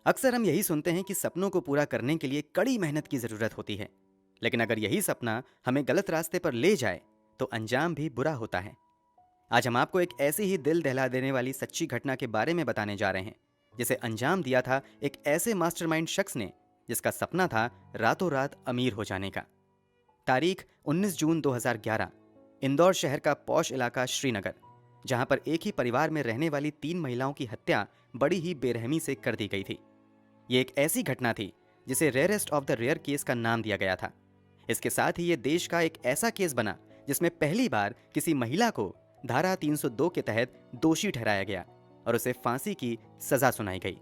अक्सर हम यही सुनते हैं कि सपनों को पूरा करने के लिए कड़ी मेहनत की ज़रूरत होती है। लेकिन अगर यही सपना हमें गलत रास्ते पर ले जाए तो अंजाम भी बुरा होता है। आज हम आपको एक ऐसी ही दिल दहला देने वाली सच्ची घटना के बारे में बताने जा रहे हैं, जिसे अंजाम दिया था एक ऐसे मास्टरमाइंड शख्स ने जिसका सपना था रातों रात अमीर हो जाने का। तारीख 19 जून 2011। इंदौर शहर का पौश इलाका श्रीनगर, जहां पर एक ही परिवार में रहने वाली 3 महिलाओं की हत्या बड़ी ही बेरहमी से कर दी गई थी। ये एक ऐसी घटना थी जिसे rarest of the rare case का नाम दिया गया था। इसके साथ ही ये देश का एक ऐसा केस बना जिसमें पहली बार किसी महिला को धारा 302 के तहत दोषी ठहराया गया और उसे फांसी की सजा सुनाई गई।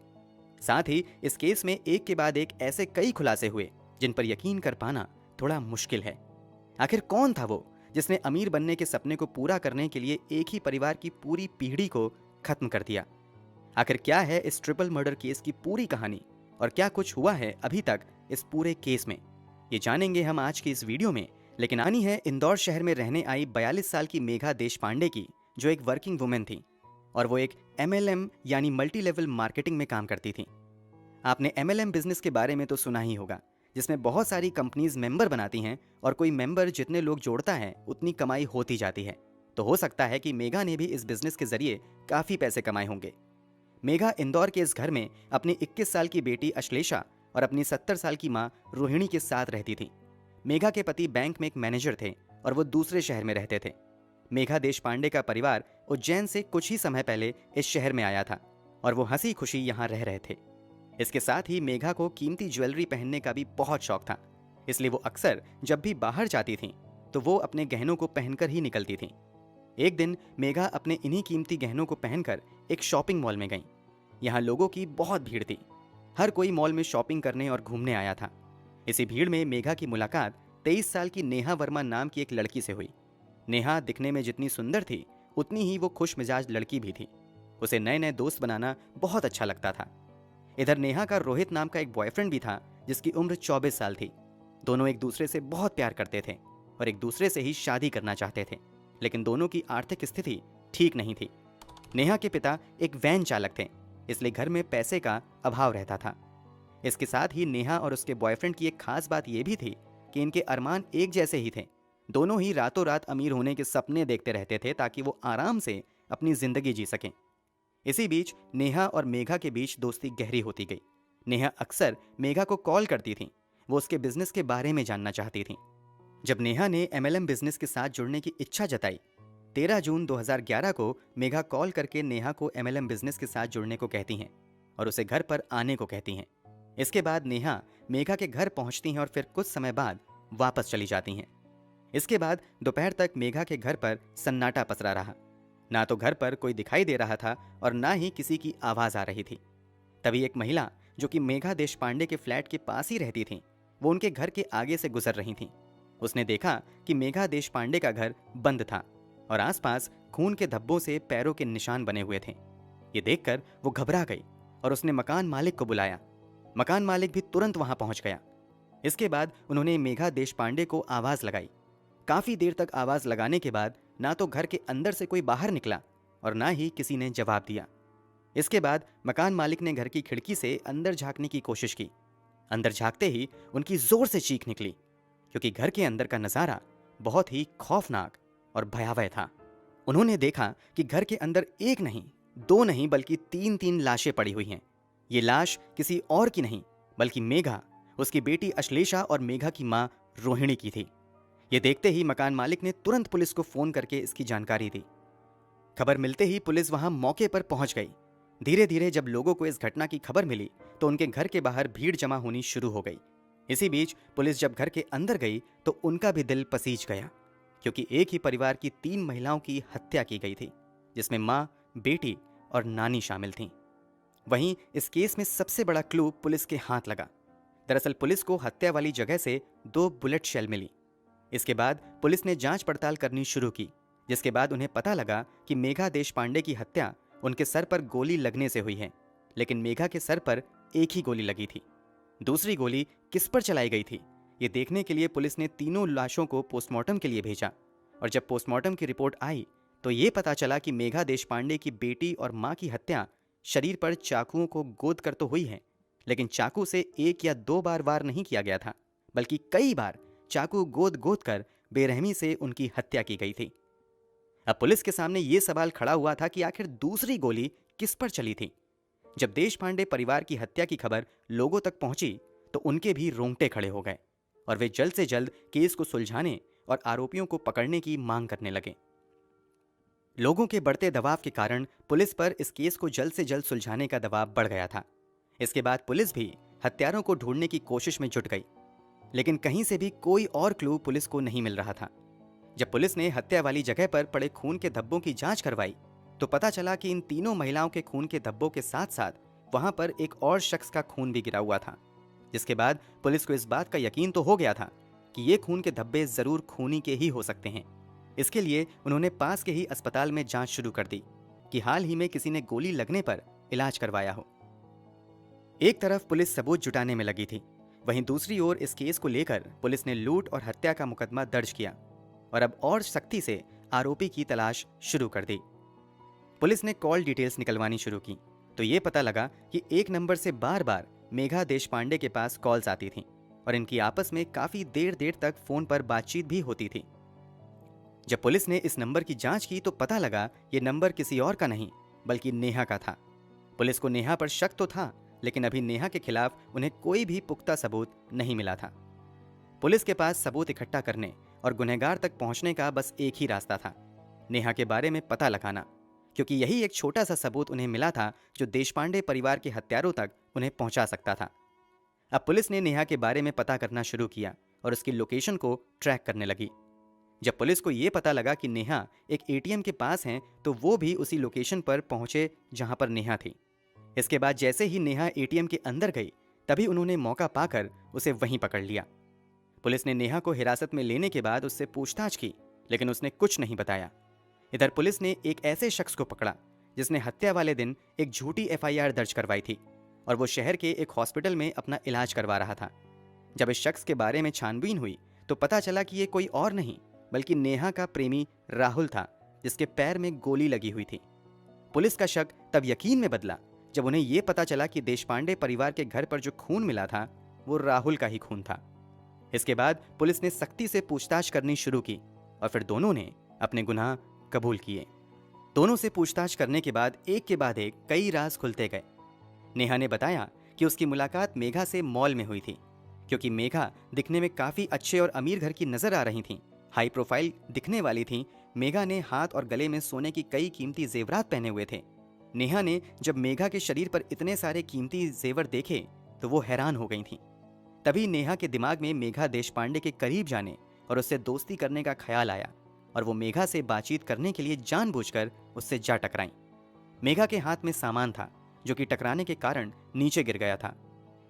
साथ ही इस केस में एक के बाद एक ऐसे कई खुलासे हुए जिन पर यकीन कर पाना थोड़ा मुश्किल है। आखिर कौन था वो जिसने अमीर बनने के सपने को पूरा करने के लिए एक ही परिवार की पूरी पीढ़ी को खत्म कर दिया? आखिर क्या है इस ट्रिपल मर्डर केस की पूरी कहानी और क्या कुछ हुआ है अभी तक इस पूरे केस में, ये जानेंगे हम आज की इस वीडियो में। लेकिन आनी है इंदौर शहर में रहने आई 42 साल की मेघा देशपांडे की, जो एक वर्किंग वुमेन थी और वो एक MLM यानी मल्टी लेवल मार्केटिंग में काम करती थी। आपने MLM बिजनेस के बारे में तो सुना ही होगा, जिसमें बहुत सारी कंपनीज मेंबर बनाती हैं और कोई मेंबर जितने लोग जोड़ता है उतनी कमाई होती जाती है। तो हो सकता है कि मेघा ने भी इस बिजनेस के जरिए काफी पैसे कमाए होंगे। मेघा इंदौर के इस घर में अपनी 21 साल की बेटी अश्लेषा और अपनी 70 साल की मां रोहिणी के साथ रहती थी। मेघा के पति बैंक में एक मैनेजर थे और वो दूसरे शहर में रहते थे। मेघा देशपांडे का परिवार उज्जैन से कुछ ही समय पहले इस शहर में आया था और वो हंसी खुशी यहाँ रह रहे थे। इसके साथ ही मेघा को कीमती ज्वेलरी पहनने का भी बहुत शौक था, इसलिए वो अक्सर जब भी बाहर जाती थी तो वो अपने गहनों को पहनकर ही निकलती थी। एक दिन मेघा अपने इन्हीं कीमती गहनों को पहनकर एक शॉपिंग मॉल में गई। यहाँ लोगों की बहुत भीड़ थी, हर कोई मॉल में शॉपिंग करने और घूमने आया था। इसी भीड़ में मेघा की मुलाकात 23 साल की नेहा वर्मा नाम की एक लड़की से हुई। नेहा दिखने में जितनी सुंदर थी उतनी ही वो खुश मिजाज लड़की भी थी। उसे नए नए दोस्त बनाना बहुत अच्छा लगता था। इधर नेहा का रोहित नाम का एक बॉयफ्रेंड भी था जिसकी उम्र 24 साल थी। दोनों एक दूसरे से बहुत प्यार करते थे और एक दूसरे से ही शादी करना चाहते थे, लेकिन दोनों की आर्थिक स्थिति ठीक नहीं थी। नेहा के पिता एक वैन चालक थे, इसलिए घर में पैसे का अभाव रहता था। इसके साथ ही नेहा और उसके बॉयफ्रेंड की एक खास बात यह भी थी कि इनके अरमान एक जैसे ही थे। दोनों ही रातों रात अमीर होने के सपने देखते रहते थे ताकि वो आराम से अपनी जिंदगी जी सकें। इसी बीच नेहा और मेघा के बीच दोस्ती गहरी होती गई। नेहा अक्सर मेघा को कॉल करती थी, वो उसके बिजनेस के बारे में जानना चाहती थी। जब नेहा ने MLM बिजनेस के साथ जुड़ने की इच्छा जताई, 13 जून 2011 को मेघा कॉल करके नेहा को MLM बिजनेस के साथ जुड़ने को कहती हैं और उसे घर पर आने को कहती हैं। इसके बाद नेहा मेघा के घर पहुंचती हैं और फिर कुछ समय बाद वापस चली जाती हैं। इसके बाद दोपहर तक मेघा के घर पर सन्नाटा पसरा रहा। ना तो घर पर कोई दिखाई दे रहा था और ना ही किसी की आवाज आ रही थी। तभी एक महिला जो कि मेघा देशपांडे के फ्लैट के पास ही रहती थी, वो उनके घर के आगे से गुजर रही थी। उसने देखा कि मेघा देशपांडे का घर बंद था और आसपास खून के धब्बों से पैरों के निशान बने हुए थे। ये देखकर वो घबरा गई और उसने मकान मालिक को बुलाया। मकान मालिक भी तुरंत वहां पहुंच गया। इसके बाद उन्होंने मेघा देशपांडे को आवाज लगाई। काफी देर तक आवाज लगाने के बाद ना तो घर के अंदर से कोई बाहर निकला और ना ही किसी ने जवाब दिया। इसके बाद मकान मालिक ने घर की खिड़की से अंदर झांकने की कोशिश की। अंदर झांकते ही उनकी जोर से चीख निकली, क्योंकि घर के अंदर का नजारा बहुत ही खौफनाक और भयावह था। उन्होंने देखा कि घर के अंदर एक नहीं, दो नहीं, बल्कि 3-3 लाशें पड़ी हुई हैं। ये लाश किसी और की नहीं बल्कि मेघा, उसकी बेटी अश्लेषा और मेघा की मां रोहिणी की थी। ये देखते ही मकान मालिक ने तुरंत पुलिस को फोन करके इसकी जानकारी दी। खबर मिलते ही पुलिस वहां मौके पर पहुंच गई। धीरे धीरे जब लोगों को इस घटना की खबर मिली तो उनके घर के बाहर भीड़ जमा होनी शुरू हो गई। इसी बीच पुलिस जब घर के अंदर गई तो उनका भी दिल पसीज गया, क्योंकि एक ही परिवार की 3 महिलाओं की हत्या की गई थी, जिसमें मां, बेटी और नानी शामिल थीं। वहीं इस केस में सबसे बड़ा क्लू पुलिस के हाथ लगा। दरअसल पुलिस को हत्या वाली जगह से 2 बुलेट शेल मिली। इसके बाद पुलिस ने जांच पड़ताल करनी शुरू की, जिसके बाद उन्हें पता लगा कि मेघा देशपांडे की हत्या उनके सर पर गोली लगने से हुई है। लेकिन मेघा के सर पर एक ही गोली लगी थी। दूसरी गोली किस पर चलाई गई थी, ये देखने के लिए पुलिस ने तीनों लाशों को पोस्टमार्टम के लिए भेजा। और जब पोस्टमार्टम की रिपोर्ट आई तो ये पता चला कि मेघा देशपांडे की बेटी और मां की हत्या शरीर पर चाकुओं को गोद कर तो हुई है, लेकिन चाकू से एक या दो बार वार नहीं किया गया था, बल्कि कई बार चाकू गोद गोद कर बेरहमी से उनकी हत्या की गई थी। अब पुलिस के सामने ये सवाल खड़ा हुआ था कि आखिर दूसरी गोली किस पर चली थी। जब देश पांडे परिवार की हत्या की खबर लोगों तक पहुंची तो उनके भी रोंगटे खड़े हो गए और वे जल्द से जल्द केस को सुलझाने और आरोपियों को पकड़ने की मांग करने लगे। लोगों के बढ़ते दबाव के कारण पुलिस पर इस केस को जल्द से जल्द सुलझाने का दबाव बढ़ गया था। इसके बाद पुलिस भी हत्यारों को ढूंढने की कोशिश में जुट गई, लेकिन कहीं से भी कोई और क्लू पुलिस को नहीं मिल रहा था। जब पुलिस ने हत्या वाली जगह पर पड़े खून के धब्बों की जांच करवाई तो पता चला कि इन तीनों महिलाओं के खून के धब्बों के साथ साथ वहां पर एक और शख्स का खून भी गिरा हुआ था, जिसके बाद पुलिस को इस बात का यकीन तो हो गया था कि ये खून के धब्बे जरूर खूनी के ही हो सकते हैं। इसके लिए उन्होंने पास के ही अस्पताल में जांच शुरू कर दी कि हाल ही में किसी ने गोली लगने पर इलाज करवाया हो। एक तरफ पुलिस सबूत जुटाने में लगी थी, वहीं दूसरी ओर इस केस को लेकर पुलिस ने लूट और हत्या का मुकदमा दर्ज किया और अब और सख्ती से आरोपी की तलाश शुरू कर दी। पुलिस ने कॉल डिटेल्स निकलवानी शुरू की तो ये पता लगा कि एक नंबर से बार बार मेघा देशपांडे के पास कॉल्स आती थीं और इनकी आपस में काफी देर देर तक फोन पर बातचीत भी होती थी। जब पुलिस ने इस नंबर की जांच की तो पता लगा ये नंबर किसी और का नहीं बल्कि नेहा का था। पुलिस को नेहा पर शक तो था, लेकिन अभी नेहा के खिलाफ उन्हें कोई भी पुख्ता सबूत नहीं मिला था। पुलिस के पास सबूत इकट्ठा करने और गुनहगार तक पहुंचने का बस एक ही रास्ता था, नेहा के बारे में पता लगाना, क्योंकि यही एक छोटा सा सबूत उन्हें मिला था जो देशपांडे परिवार के हत्यारों तक उन्हें पहुंचा सकता था। अब पुलिस ने नेहा के बारे में पता करना शुरू किया और उसकी लोकेशन को ट्रैक करने लगी। जब पुलिस को यह पता लगा कि नेहा एक एटीएम के पास हैं तो वो भी उसी लोकेशन पर पहुंचे जहां पर नेहा थी। इसके बाद जैसे ही नेहा एटीएम के अंदर गई तभी उन्होंने मौका पाकर उसे वहीं पकड़ लिया। पुलिस ने नेहा को हिरासत में लेने के बाद उससे पूछताछ की, लेकिन उसने कुछ नहीं बताया। इधर पुलिस ने एक ऐसे शख्स को पकड़ा जिसने हत्या वाले दिन एक झूठी एफआईआर दर्ज करवाई थी और वो शहर के एक हॉस्पिटल में अपना इलाज करवा रहा था। जब इस शख्स के बारे में छानबीन हुई तो पता चला कि ये कोई और नहीं बल्कि नेहा का प्रेमी राहुल था, जिसके पैर में गोली लगी हुई थी। पुलिस का शक तब यकीन में बदला जब उन्हें यह पता चला कि देशपांडे परिवार के घर पर जो खून मिला था वो राहुल का ही खून था। इसके बाद पुलिस ने सख्ती से पूछताछ करनी शुरू की और फिर दोनों ने अपने गुनाह कबूल किए। दोनों से पूछताछ करने के बाद एक कई राज खुलते गए। नेहा ने बताया कि उसकी मुलाकात मेघा से मॉल में हुई थी, क्योंकि मेघा दिखने में काफी अच्छे और अमीर घर की नजर आ रही थीं, हाई प्रोफाइल दिखने वाली थीं। मेघा ने हाथ और गले में सोने की कई कीमती जेवरात पहने हुए थे। नेहा ने जब मेघा के शरीर पर इतने सारे कीमती जेवर देखे तो वो हैरान हो गई थीं। तभी नेहा के दिमाग में मेघा देशपांडे के करीब जाने और उससे दोस्ती करने का ख्याल आया और वो मेघा से बातचीत करने के लिए जानबूझकर उससे जा टकराईं। मेघा के हाथ में सामान था जो कि टकराने के कारण नीचे गिर गया था।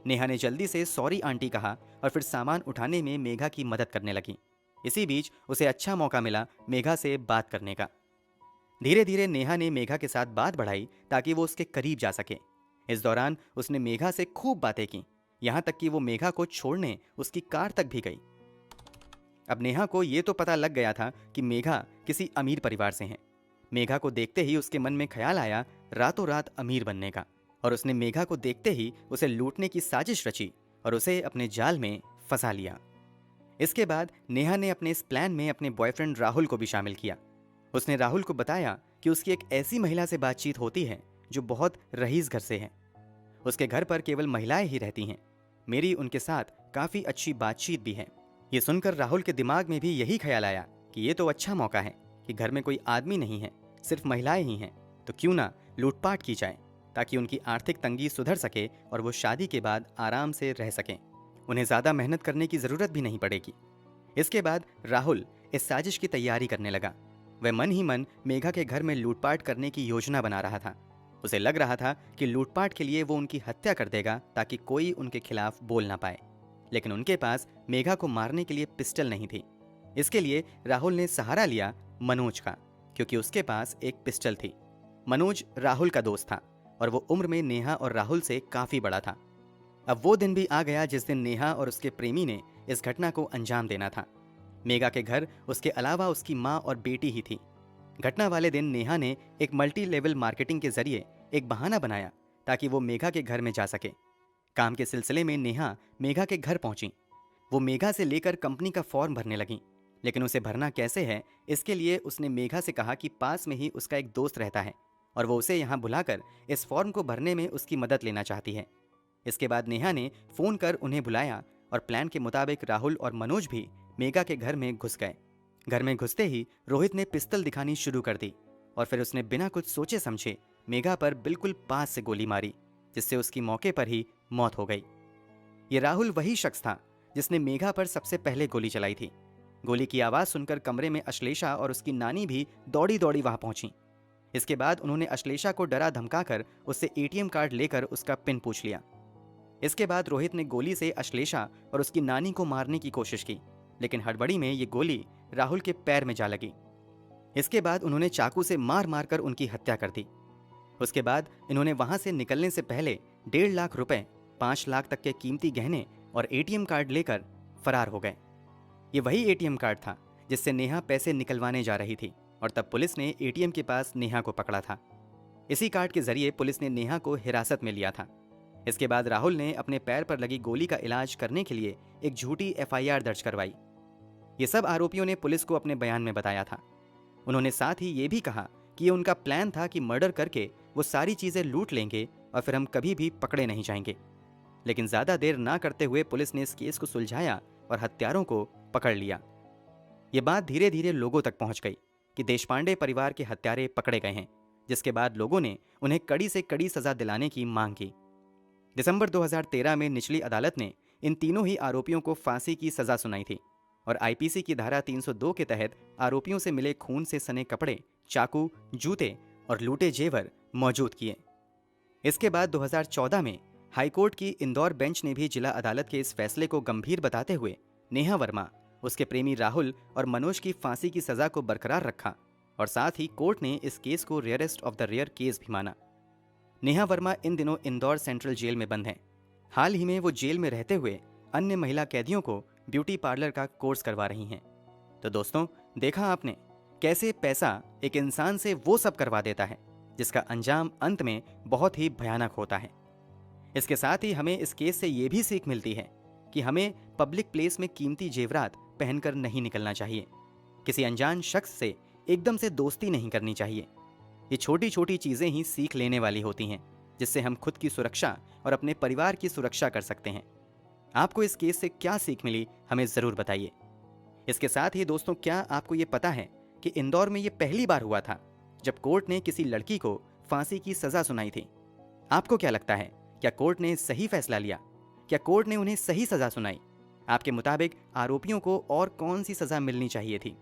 नेहा ने जल्दी से सॉरी आंटी कहा और फिर सामान उठाने में मेघा की मदद करने लगी। इसी बीच उसे अच्छा मौका मिला मेघा से बात करने का। धीरे धीरे नेहा ने मेघा के साथ बात बढ़ाई ताकि वो उसके करीब जा सके। इस दौरान उसने मेघा से खूब बातें की, यहाँ तक कि वो मेघा को छोड़ने उसकी कार तक भी गई। अब नेहा को ये तो पता लग गया था कि मेघा किसी अमीर परिवार से हैं। मेघा को देखते ही उसके मन में ख्याल आया रातों रात अमीर बनने का, और उसने मेघा को देखते ही उसे लूटने की साजिश रची और उसे अपने जाल में फंसा लिया। इसके बाद नेहा ने अपने इस प्लान में अपने बॉयफ्रेंड राहुल को भी शामिल किया। उसने राहुल को बताया कि उसकी एक ऐसी महिला से बातचीत होती है जो बहुत रईस घर से है। उसके घर पर केवल महिलाएं ही रहती हैं। मेरी उनके साथ काफी अच्छी बातचीत भी है। ये सुनकर राहुल के दिमाग में भी यही ख्याल आया कि ये तो अच्छा मौका है कि घर में कोई आदमी नहीं है, सिर्फ महिलाएं ही हैं, तो क्यों ना लूटपाट की जाए ताकि उनकी आर्थिक तंगी सुधर सके और वो शादी के बाद आराम से रह सकें। उन्हें ज्यादा मेहनत करने की जरूरत भी नहीं पड़ेगी। इसके बाद राहुल इस साजिश की तैयारी करने लगा। वह मन ही मन मेघा के घर में लूटपाट करने की योजना बना रहा था। उसे लग रहा था कि लूटपाट के लिए वो उनकी हत्या कर देगा ताकि कोई उनके खिलाफ बोल ना पाए, लेकिन उनके पास मेघा को मारने के लिए पिस्टल नहीं थी। इसके लिए राहुल ने सहारा लिया मनोज का, क्योंकि उसके पास एक पिस्टल थी। मनोज राहुल का दोस्त था और वो उम्र में नेहा और राहुल से काफी बड़ा था। अब वो दिन भी आ गया जिस दिन नेहा और उसके प्रेमी ने इस घटना को अंजाम देना था। मेघा के घर उसके अलावा उसकी माँ और बेटी ही थी। घटना वाले दिन नेहा ने एक मल्टी लेवल मार्केटिंग के जरिए एक बहाना बनाया ताकि वो मेघा के घर में जा सके। काम के सिलसिले में नेहा मेघा के घर पहुंची। वो मेघा से लेकर कंपनी का फॉर्म भरने लगी, लेकिन उसे भरना कैसे है इसके लिए उसने मेघा से कहा कि पास में ही उसका एक दोस्त रहता है और वो उसे यहाँ बुलाकर इस फॉर्म को भरने में उसकी मदद लेना चाहती है। इसके बाद नेहा ने फोन कर उन्हें बुलाया और प्लान के मुताबिक राहुल और मनोज भी मेघा के घर में घुस गए। घर में घुसते ही रोहित ने पिस्तौल दिखानी शुरू कर दी और फिर उसने बिना कुछ सोचे समझे मेघा पर बिल्कुल पास से गोली मारी, जिससे उसकी मौके पर ही मौत हो गई। ये राहुल वही शख्स था जिसने मेघा पर सबसे पहले गोली चलाई थी। गोली की आवाज सुनकर कमरे में अश्लेषा और उसकी नानी भी दौड़ी दौड़ी वहां पहुंची। इसके बाद उन्होंने अश्लेषा को डरा धमकाकर उससे एटीएम कार्ड लेकर उसका पिन पूछ लिया। इसके बाद रोहित ने गोली से अश्लेषा और उसकी नानी को मारने की कोशिश की, लेकिन हड़बड़ी में ये गोली राहुल के पैर में जा लगी। इसके बाद उन्होंने चाकू से मार मार कर उनकी हत्या कर दी। उसके बाद इन्होंने वहां से निकलने से पहले 1.5 लाख रुपए, 5 लाख तक के कीमती गहने और एटीएम कार्ड लेकर फरार हो गए। ये वही एटीएम कार्ड था जिससे नेहा पैसे निकलवाने जा रही थी और तब पुलिस ने एटीएम के पास नेहा को पकड़ा था। इसी कार्ड के जरिए पुलिस ने नेहा को हिरासत में लिया था। इसके बाद राहुल ने अपने पैर पर लगी गोली का इलाज करने के लिए एक झूठी एफआईआर दर्ज करवाई। ये सब आरोपियों ने पुलिस को अपने बयान में बताया था। उन्होंने साथ ही ये भी कहा कि ये उनका प्लान था कि मर्डर करके वो सारी चीजें लूट लेंगे और फिर हम कभी भी पकड़े नहीं जाएंगे। लेकिन ज्यादा देर ना करते हुए पुलिस ने इस केस को सुलझाया और हत्यारों को पकड़ लिया। ये बात धीरे धीरे लोगों तक पहुंच गई कि देशपांडे परिवार के हत्यारे पकड़े गए हैं, जिसके बाद लोगों ने उन्हें कड़ी से कड़ी सजा दिलाने की मांग की। दिसंबर 2013 में निचली अदालत ने इन तीनों ही आरोपियों को फांसी की सजा सुनाई थी और आईपीसी की धारा 302 के तहत आरोपियों से मिले खून से सने कपड़े, चाकू, जूते और लूटे जेवर मौजूद किए। इसके बाद 2014 में हाईकोर्ट की इंदौर बेंच ने भी जिला अदालत के इस फैसले को गंभीर बताते हुए नेहा वर्मा, उसके प्रेमी राहुल और मनोज की फांसी की सजा को बरकरार रखा और साथ ही कोर्ट ने इस केस को rarest of the rare case भी माना। नेहा वर्मा इन दिनों इंदौर सेंट्रल जेल में बंद हैं। हाल ही में वो जेल में रहते हुए अन्य महिला कैदियों को ब्यूटी पार्लर का कोर्स करवा रही हैं। तो दोस्तों, देखा आपने कैसे पैसा एक इंसान से वो सब करवा देता है जिसका अंजाम अंत में बहुत ही भयानक होता है। इसके साथ ही हमें इस केस से ये भी सीख मिलती है कि हमें पब्लिक प्लेस में कीमती जेवरात पहनकर नहीं निकलना चाहिए। किसी अनजान शख्स से एकदम से दोस्ती नहीं करनी चाहिए। ये छोटी छोटी चीजें ही सीख लेने वाली होती हैं, जिससे हम खुद की सुरक्षा और अपने परिवार की सुरक्षा कर सकते हैं। आपको इस केस से क्या सीख मिली, हमें जरूर बताइए। इसके साथ ही दोस्तों, क्या आपको ये पता है कि इंदौर में ये पहली बार हुआ था जब कोर्ट ने किसी लड़की को फांसी की सजा सुनाई थी? आपको क्या लगता है, क्या कोर्ट ने सही फैसला लिया? क्या कोर्ट ने उन्हें सही सजा सुनाई? आपके मुताबिक आरोपियों को और कौन सी सजा मिलनी चाहिए थी?